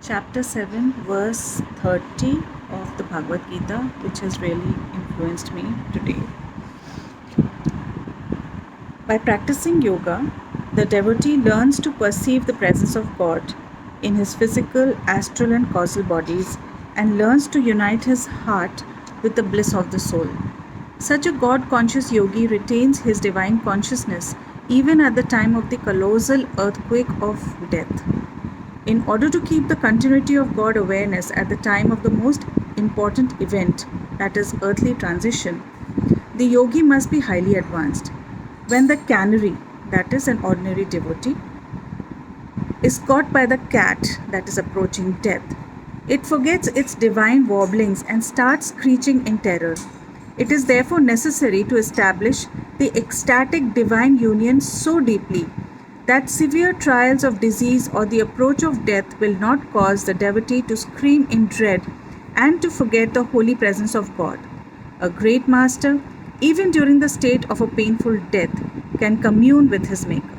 Chapter 7, verse 30 of the Bhagwad Gita, which has really influenced me today. By practicing yoga, the devotee learns to perceive the presence of God in his physical, astral, and causal bodies and learns to unite his heart with the bliss of the soul. Such a God conscious yogi retains his divine consciousness even at the time of the colossal earthquake of death. In order to keep the continuity of God awareness at the time of the most important event, that is, earthly transition, the yogi must be highly advanced. When the canary, that is, an ordinary devotee, is caught by the cat that is approaching death, it forgets its divine warblings and starts screeching in terror. It is therefore necessary to establish the ecstatic divine union so deeply that severe trials of disease or the approach of death will not cause the devotee to scream in dread and to forget the holy presence of God. A great master, even during the state of a painful death, can commune with his Maker.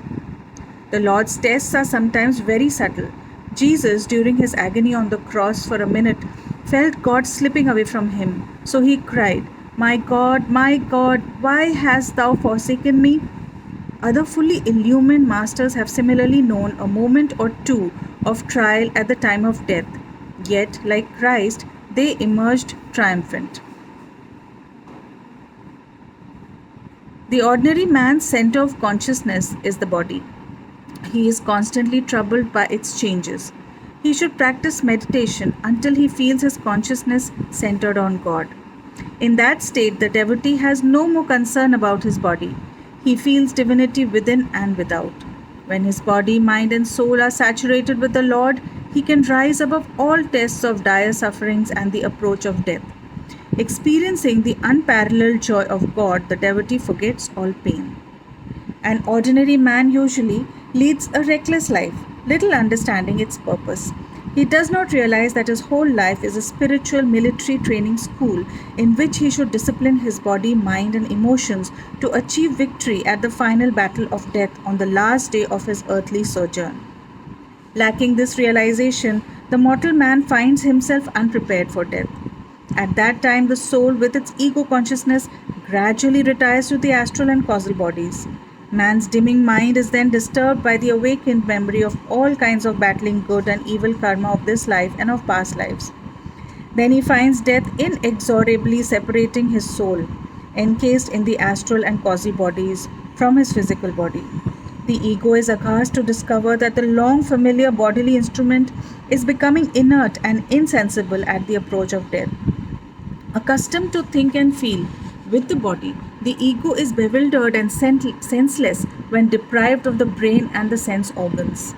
The Lord's tests are sometimes very subtle. Jesus, during his agony on the cross for a minute, felt God slipping away from him. So he cried, my God, why hast thou forsaken me?" Other fully illumined masters have similarly known a moment or two of trial at the time of death, yet, like Christ, they emerged triumphant. The ordinary man's center of consciousness is the body. He is constantly troubled by its changes. He should practice meditation until he feels his consciousness centered on God. In that state, the devotee has no more concern about his body. He feels divinity within and without. When his body, mind, and soul are saturated with the Lord, he can rise above all tests of dire sufferings and the approach of death. Experiencing the unparalleled joy of God, the devotee forgets all pain. An ordinary man usually leads a reckless life, little understanding its purpose. He does not realize that his whole life is a spiritual military training school in which he should discipline his body, mind, and emotions to achieve victory at the final battle of death on the last day of his earthly sojourn. Lacking this realization, the mortal man finds himself unprepared for death. At that time, the soul, with its ego consciousness, gradually retires to the astral and causal bodies. Man's dimming mind is then disturbed by the awakened memory of all kinds of battling good and evil karma of this life and of past lives. Then he finds death inexorably separating his soul, encased in the astral and causal bodies, from his physical body. The ego is aghast to discover that the long familiar bodily instrument is becoming inert and insensible at the approach of death. Accustomed to think and feel with the body, the ego is bewildered and senseless when deprived of the brain and the sense organs.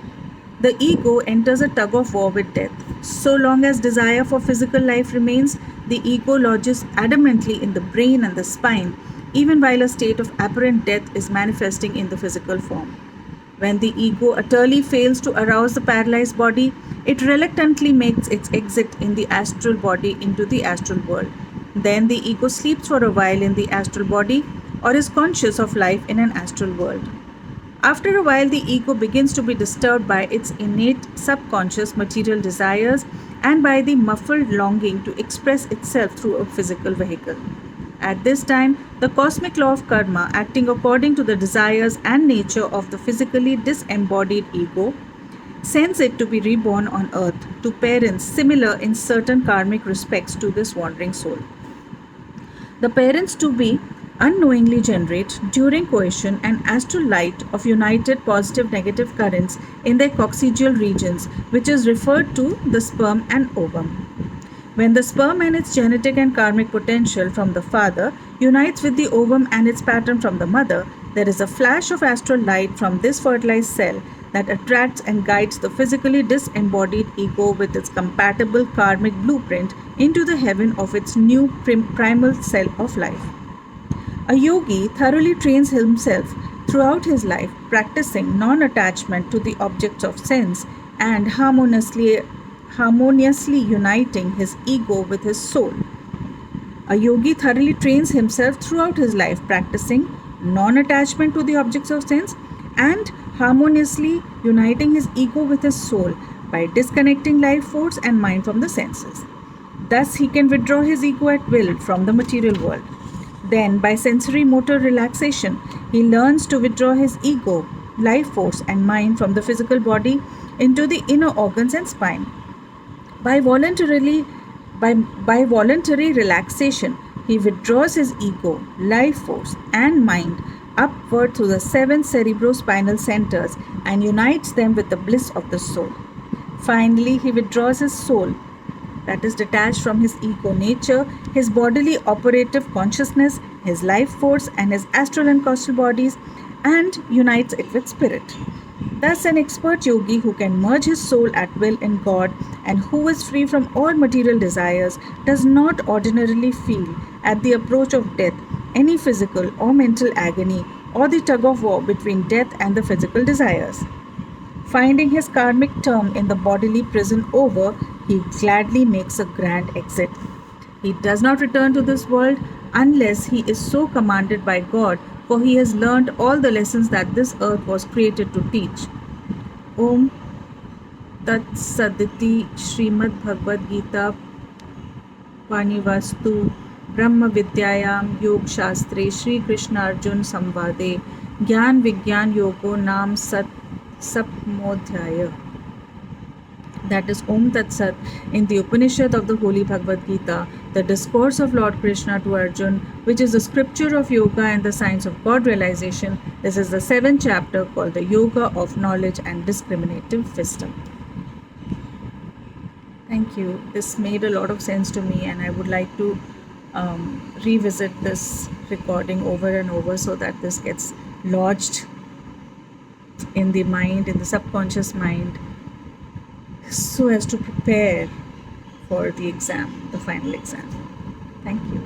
The ego enters a tug of war with death. So long as desire for physical life remains, the ego lodges adamantly in the brain and the spine, even while a state of apparent death is manifesting in the physical form. When the ego utterly fails to arouse the paralyzed body, it reluctantly makes its exit in the astral body into the astral world. Then the ego sleeps for a while in the astral body or is conscious of life in an astral world. After a while, the ego begins to be disturbed by its innate subconscious material desires and by the muffled longing to express itself through a physical vehicle. At this time, the cosmic law of karma, acting according to the desires and nature of the physically disembodied ego, sends it to be reborn on earth to parents similar in certain karmic respects to this wandering soul. The parents to be unknowingly generate during coition an astral light of united positive negative currents in their coccygeal regions, which is referred to the sperm and ovum. When the sperm and its genetic and karmic potential from the father unites with the ovum and its pattern from the mother, there is a flash of astral light from this fertilized cell that attracts and guides the physically disembodied ego with its compatible karmic blueprint into the heaven of its new primal cell of life. A yogi thoroughly trains himself throughout his life, practicing non-attachment to the objects of sense and harmoniously uniting his ego with his soul. A yogi thoroughly trains himself throughout his life, practicing non-attachment to the objects of sense and harmoniously uniting his ego with his soul by disconnecting life force and mind from the senses. Thus, he can withdraw his ego at will from the material world. Then, by sensory motor relaxation, he learns to withdraw his ego, life force, and mind from the physical body into the inner organs and spine. By voluntarily by voluntary relaxation, he withdraws his ego, life force, and mind upward through the seven cerebrospinal centers and unites them with the bliss of the soul. Finally, he withdraws his soul, that is detached from his ego nature, his bodily operative consciousness, his life force, and his astral and causal bodies, and unites it with spirit. Thus, an expert yogi who can merge his soul at will in God and who is free from all material desires does not ordinarily feel, at the approach of death, any physical or mental agony or the tug of war between death and the physical desires. Finding his karmic term in the bodily prison over, he gladly makes a grand exit. He does not return to this world unless he is so commanded by God, for he has learned all the lessons that this earth was created to teach. Om Tat Saditi Srimad Bhagwad Geeta Panivastu Brahma Vidyayam Yog Shastre Shri Krishna Arjun Samvade Gyan Vigyan Yogo Nam Sat Sapmodhyaya. That is Om Tat Sat in the Upanishad of the Holy Bhagavad Gita, the discourse of Lord Krishna to Arjun, which is the scripture of yoga and the science of God realization. This is the 7th chapter called the Yoga of Knowledge and Discriminative Wisdom. Thank you. This made a lot of sense to me, and I would like to revisit this recording over and over so that this gets lodged in the mind, in the subconscious mind, so as to prepare for the exam, the final exam. Thank you.